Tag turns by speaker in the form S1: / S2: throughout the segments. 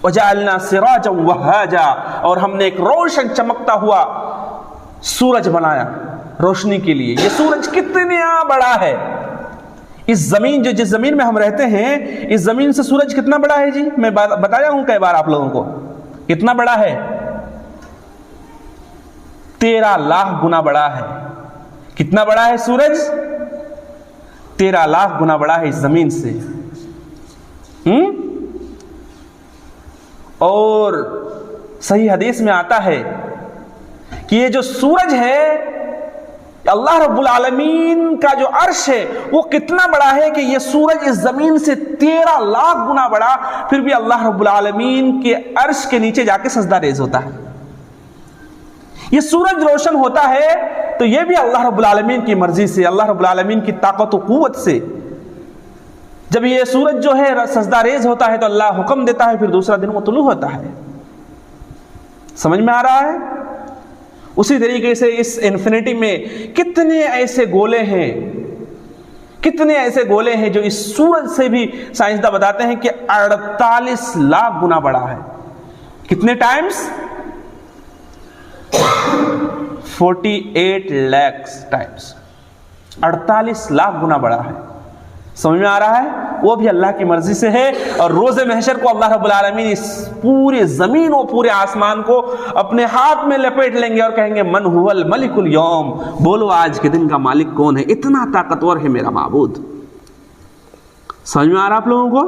S1: وجعلنا سراجا وهاجا، اور ہم نے ایک روشن چمکتا ہوا سورج بنایا روشنی کے لیے۔ یہ سورج کتنا بڑا ہے، اس زمین جس زمین میں ہم رہتے ہیں، اس زمین سے سورج کتنا بڑا ہے جی؟ میں بتایا ہوں کئی بار آپ لوگوں کو، کتنا بڑا ہے؟ 13 لاکھ گنا بڑا ہے۔ کتنا بڑا ہے سورج؟ 13 لاکھ گنا بڑا ہے اس زمین سے۔ اور صحیح حدیث میں آتا ہے کہ یہ جو سورج ہے، اللہ رب العالمین کا جو عرش ہے وہ کتنا بڑا ہے کہ یہ سورج اس زمین سے 13 لاکھ گنا بڑا، پھر بھی اللہ رب العالمین کے عرش کے نیچے جا کے سجدہ ریز ہوتا ہے۔ یہ سورج روشن ہوتا ہے تو یہ بھی اللہ رب العالمین کی مرضی سے، اللہ رب العالمین کی طاقت و قوت سے۔ جب یہ سورج جو ہے سجدہ ریز ہوتا ہے تو اللہ حکم دیتا ہے، پھر دوسرا دن وہ طلوع ہوتا ہے۔ سمجھ میں آ رہا ہے؟ اسی طریقے سے اس انفینٹی میں کتنے ایسے گولے ہیں، کتنے ایسے گولے ہیں جو اس سورج سے بھی سائنسداں بتاتے ہیں کہ 48 لاکھ گنا بڑا ہے۔ کتنے ٹائمز؟ 48 لاکھ ٹائمز، 48 لاکھ گنا بڑا ہے۔ سمجھ میں آ رہا ہے؟ وہ بھی اللہ کی مرضی سے ہے۔ اور روز محشر کو اللہ رب العالمین اس پورے زمین و پورے آسمان کو اپنے ہاتھ میں لپیٹ لیں گے اور کہیں گے من هو الملک اليوم، بولو آج کے دن کا مالک کون ہے؟ اتنا طاقتور ہے میرا معبود۔ سمجھ میں آ رہا آپ لوگوں کو؟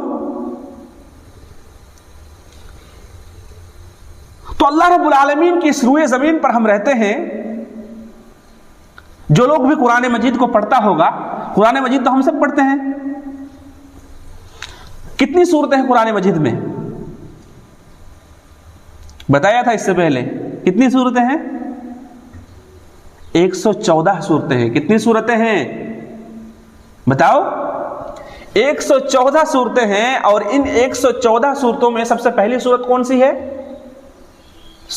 S1: تو اللہ رب العالمین کی اس روئے زمین پر ہم رہتے ہیں۔ جو لوگ بھی قرآن مجید کو پڑھتا ہوگا، قرآن مجید تو ہم سب پڑھتے ہیں۔ کتنی سورتیں ہیں قرآن مجید میں؟ بتایا تھا اس سے پہلے، کتنی سورتیں ہیں؟ 114 سورتیں ہیں۔ کتنی سورتیں ہیں بتاؤ؟ 114 سورتیں ہیں، اور ان 114 سورتوں میں سب سے پہلی سورت کون سی ہے؟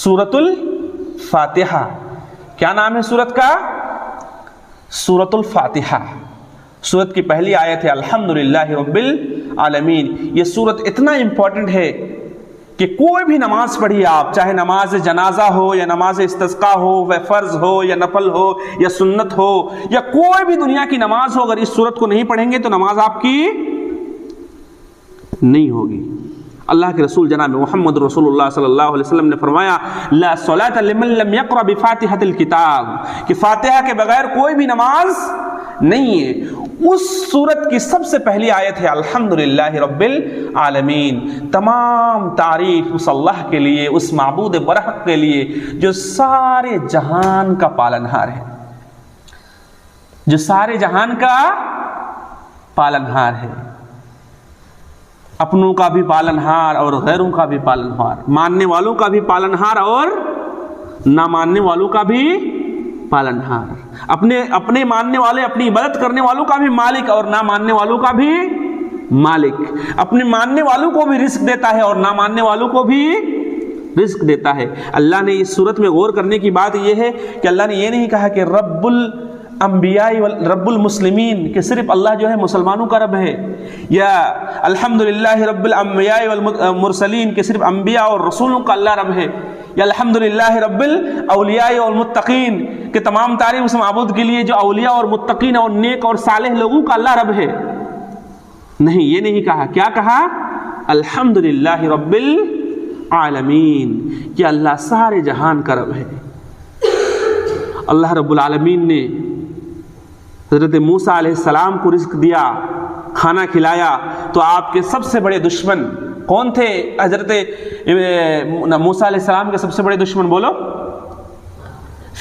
S1: سورۃ الفاتحہ۔ کیا نام ہے سورت کا؟ سورۃ الفاتحہ۔ سورت کی پہلی آیت ہے الحمدللہ رب العالمین۔ یہ سورت اتنا امپورٹنٹ ہے کہ کوئی بھی نماز پڑھیے آپ، چاہے نماز جنازہ ہو یا نماز استسقاء ہو، وہ فرض ہو یا نفل ہو یا سنت ہو یا کوئی بھی دنیا کی نماز ہو، اگر اس سورت کو نہیں پڑھیں گے تو نماز آپ کی نہیں ہوگی۔ اللہ کے رسول جناب محمد رسول اللہ صلی اللہ علیہ وسلم نے فرمایا لا صلاۃ لمن لم یقرأ بفاتحۃ الکتاب، کہ فاتحہ کے بغیر کوئی بھی نماز نہیں ہے۔ اس سورت کی سب سے پہلی آیت ہے الحمدللہ رب العالمین۔ تمام تعریف اس اللہ کے لیے، اس معبود برحق کے لیے جو سارے جہان کا پالنہار ہے، جو سارے جہان کا پالنہار ہے، اپنوں کا بھی پالنہار اور غیروں کا بھی پالنہار، ماننے والوں کا بھی پالنہار اور نہ ماننے والوں کا بھی پالنہار، اپنے ماننے والے، اپنی عبادت کرنے والوں کا بھی مالک اور نہ ماننے والوں کا بھی مالک، اپنے ماننے والوں کو بھی رزق دیتا ہے اور نہ ماننے والوں کو بھی رزق دیتا ہے۔ اللہ نے اس صورت میں غور کرنے کی بات یہ ہے کہ اللہ نے یہ نہیں کہا کہ رب الانبیاء رب المسلمین، کہ صرف اللہ جو ہے مسلمانوں کا رب ہے، یا الحمدللہ رب الانبیاء والمرسلین، کہ صرف انبیاء اور رسولوں کا اللہ رب ہے، یا الحمدللہ رب الاولیاء والمتقین، کہ تمام تعریف اس معبود کے لیے جو اولیاء اور متقین اور نیک اور صالح لوگوں کا اللہ رب ہے۔ نہیں، یہ نہیں کہا۔ کیا کہا؟ الحمدللہ رب العالمین، کہ اللہ سارے جہان کا رب ہے۔ اللہ رب العالمین نے حضرت موسیٰ علیہ السلام کو رزق دیا، کھانا کھلایا، تو آپ کے سب سے بڑے دشمن کون تھے؟ حضرت موسیٰ علیہ السلام کے سب سے بڑے دشمن بولو؟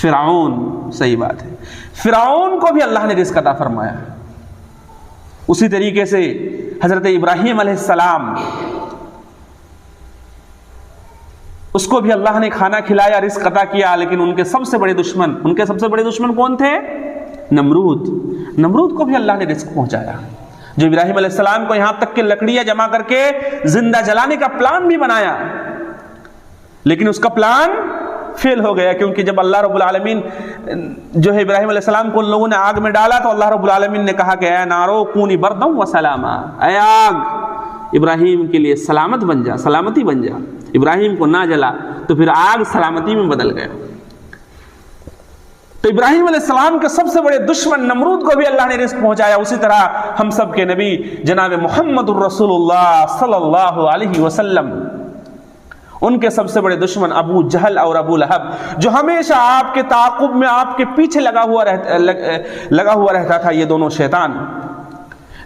S1: فرعون۔ صحیح بات ہے، فرعون کو بھی اللہ نے رزق عطا فرمایا۔ اسی طریقے سے حضرت ابراہیم علیہ السلام، اس کو بھی اللہ نے کھانا کھلایا، رزق عطا کیا، لیکن ان کے سب سے بڑے دشمن کون تھے؟ نمرود۔ نمرود کو بھی اللہ نے رزق پہنچایا، جو ابراہیم علیہ السلام کو یہاں تک کہ لکڑیاں جمع کر کے زندہ جلانے کا پلان بھی بنایا، لیکن اس کا پلان فیل ہو گیا، کیونکہ جب اللہ رب العالمین جو ہے ابراہیم علیہ السلام کو ان لوگوں نے آگ میں ڈالا تو اللہ رب العالمین نے کہا کہ اے نارو کونی بردم و سلاما، اے آگ ابراہیم کے لیے سلامت بن جا، سلامتی بن جا، ابراہیم کو نہ جلا تو پھر آگ سلامتی میں بدل گیا۔ تو ابراہیم علیہ السلام کے سب سے بڑے دشمن نمرود کو بھی اللہ نے رزق پہنچایا، اسی طرح ہم سب کے نبی جناب محمد الرسول اللہ صلی اللہ علیہ وسلم، ان کے سب سے بڑے دشمن ابو جہل اور ابو لہب، جو ہمیشہ آپ کے تعاقب میں آپ کے پیچھے لگا ہوا رہتا تھا، یہ دونوں شیطان،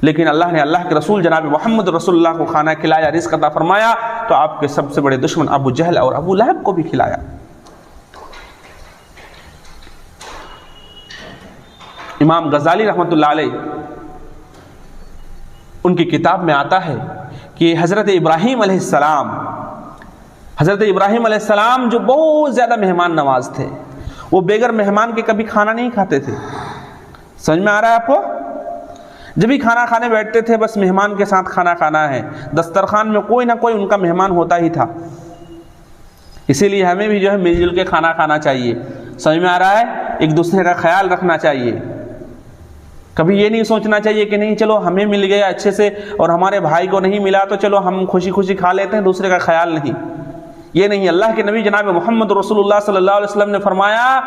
S1: لیکن اللہ نے اللہ کے رسول جناب محمد رسول اللہ کو کھانا کھلایا، رزق عطا فرمایا، تو آپ کے سب سے بڑے دشمن ابو جہل اور ابو لہب کو بھی کھلایا۔ امام غزالی رحمۃ اللہ علیہ، ان کی کتاب میں آتا ہے کہ حضرت ابراہیم علیہ السلام جو بہت زیادہ مہمان نواز تھے، وہ بغیر مہمان کے کبھی کھانا نہیں کھاتے تھے۔ سمجھ میں آ رہا ہے آپ کو؟ جب بھی کھانا کھانے بیٹھتے تھے بس مہمان کے ساتھ کھانا کھانا ہے، دسترخوان میں کوئی نہ کوئی ان کا مہمان ہوتا ہی تھا۔ اسی لیے ہمیں بھی جو ہے مل جل کے کھانا کھانا چاہیے، سمجھ میں آ رہا ہے، ایک دوسرے کا خیال رکھنا چاہیے۔ کبھی یہ نہیں سوچنا چاہیے کہ نہیں چلو ہمیں مل گیا اچھے سے اور ہمارے بھائی کو نہیں ملا تو چلو ہم خوشی خوشی کھا لیتے ہیں، دوسرے کا خیال نہیں، یہ نہیں۔ اللہ کے نبی جناب محمد رسول اللہ صلی اللہ علیہ وسلم نے فرمایا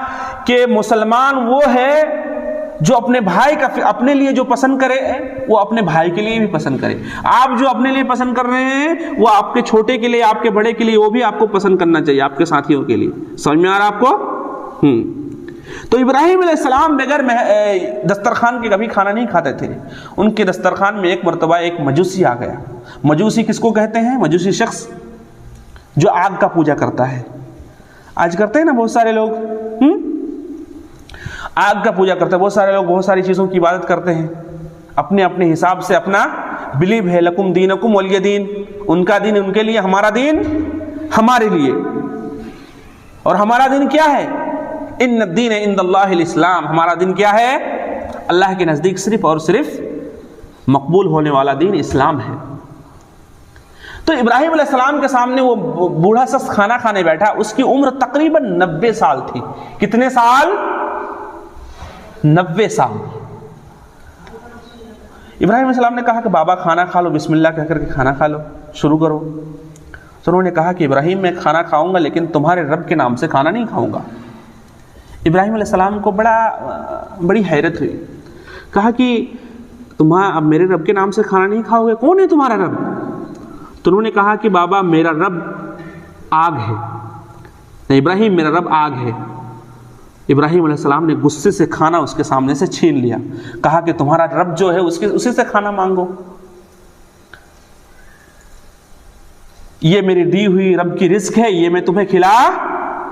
S1: کہ مسلمان وہ ہے جو اپنے بھائی کا اپنے لیے جو پسند کرے وہ اپنے بھائی کے لیے بھی پسند کرے۔ آپ جو اپنے لیے پسند کر رہے ہیں وہ آپ کے چھوٹے کے لیے، آپ کے بڑے کے لیے، وہ بھی آپ کو پسند کرنا چاہیے، آپ کے ساتھیوں کے لیے۔ سمجھ میں آ رہا آپ کو؟ تو ابراہیم علیہ السلام بغیر دسترخوان کے کبھی کھانا نہیں کھاتے تھے۔ ان کے دسترخوان میں ایک مرتبہ ایک مجوسی آ گیا۔ مجوسی کس کو کہتے ہیں؟ مجوسی شخص جو آگ کا پوجا کرتا ہے۔ آج کرتے ہیں نا بہت سارے لوگ، آگ کا پوجا کرتے ہیں، بہت سارے لوگ بہت ساری چیزوں کی عبادت کرتے ہیں، اپنے اپنے حساب سے اپنا بلیو ہے، لکم دینکم ولی دین، ان کا دین ان کے لیے، ہمارا دین ہمارے لیے۔ اور ہمارا دین کیا ہے؟ ان الدین عند اللہ الاسلام، ہمارا دین کیا ہے؟ اللہ کے نزدیک صرف اور صرف مقبول ہونے والا دین اسلام ہے۔ تو ابراہیم علیہ السلام کے سامنے وہ بوڑھا شخص کھانا کھانے بیٹھا، اس کی عمر تقریباً 90 سال تھی۔ کتنے سال؟ 90 سال۔ ابراہیم علیہ السلام نے کہا کہ بابا کھانا کھا لو، بسم اللہ کہہ کر کے کھانا کھا لو، شروع کرو۔ تو انہوں نے کہا کہ ابراہیم میں کھانا کھاؤں گا لیکن تمہارے رب کے نام سے کھانا نہیں کھاؤں گا۔ ابراہیم علیہ السلام کو بڑی حیرت ہوئی، کہا کہ اب میرے رب کے نام سے کھانا نہیں کھاؤ گے؟ کون ہے تمہارا رب؟ تو انہوں نے کہا کہ بابا میرا رب آگ ہے، نہیں ابراہیم میرا رب آگ ہے۔ ابراہیم علیہ السلام نے غصے سے کھانا اس کے سامنے سے چھین لیا، کہا کہ تمہارا رب جو ہے اسی سے کھانا مانگو، یہ میری دی ہوئی رب کی رزق ہے، یہ میں تمہیں کھلا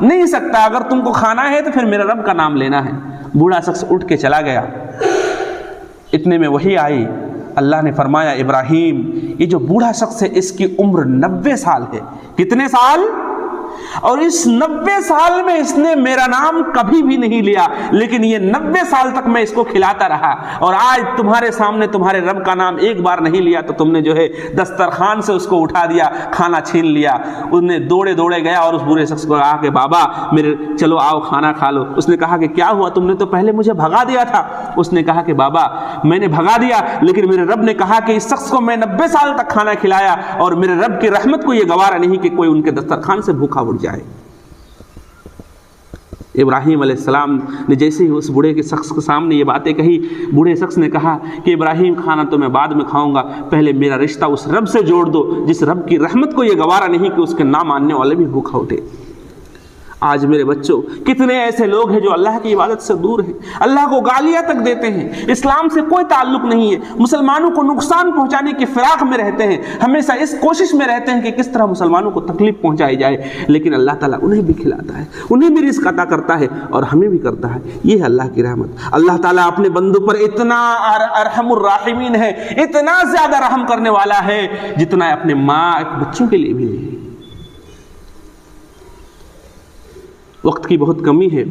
S1: نہیں سکتا، اگر تم کو کھانا ہے تو پھر میرے رب کا نام لینا ہے۔ بوڑھا شخص اٹھ کے چلا گیا۔ اتنے میں وحی آئی، اللہ نے فرمایا ابراہیم یہ جو بوڑھا شخص ہے اس کی عمر 90 سال ہے۔ کتنے سال؟ اور اس 90 سال میں اس نے میرا نام کبھی بھی نہیں لیا، لیکن یہ 90 سال تک میں اس کو کھلاتا رہا، اور آج تمہارے سامنے تمہارے رب کا نام ایک بار نہیں لیا تو تم نے جو ہے دسترخوان سے اس کو اٹھا دیا، کھانا چھین لیا۔ اس نے دوڑے گیا اور اس بوڑھے شخص کو کہا کہ بابا میرے چلو آؤ کھانا کھا لو۔ اس نے کہا کہ کیا ہوا، تم نے تو پہلے مجھے بھگا دیا تھا۔ اس نے کہا کہ بابا میں نے بھگا دیا لیکن میرے رب نے کہا کہ اس شخص کو میں 90 سال تک کھانا کھلایا، اور میرے رب کی رحمت کو یہ گوارا نہیں کہ کوئی ان کے دسترخوان سے بھوکا اٹھ جائے۔ ابراہیم علیہ السلام نے جیسے ہی اس بوڑھے کے شخص کے سامنے یہ باتیں کہی، بوڑھے شخص نے کہا کہ ابراہیم کھانا تو میں بعد میں کھاؤں گا، پہلے میرا رشتہ اس رب سے جوڑ دو جس رب کی رحمت کو یہ گوارا نہیں کہ اس کے نہ ماننے والے بھی بھوکا اٹھے۔ آج میرے بچوں کتنے ایسے لوگ ہیں جو اللہ کی عبادت سے دور ہیں، اللہ کو گالیاں تک دیتے ہیں، اسلام سے کوئی تعلق نہیں ہے، مسلمانوں کو نقصان پہنچانے کی فراق میں رہتے ہیں، ہمیشہ اس کوشش میں رہتے ہیں کہ کس طرح مسلمانوں کو تکلیف پہنچائی جائے، لیکن اللہ تعالیٰ انہیں بھی کھلاتا ہے، انہیں بھی رزق عطا کرتا ہے اور ہمیں بھی کرتا ہے۔ یہ ہے اللہ کی رحمت۔ اللہ تعالیٰ اپنے بندوں پر اتنا ارحم الراحمین ہے، اتنا زیادہ رحم کرنے والا ہے جتنا اپنے ماں بچوں کے لیے بھی نہیں۔ وقت کی بہت کمی ہے۔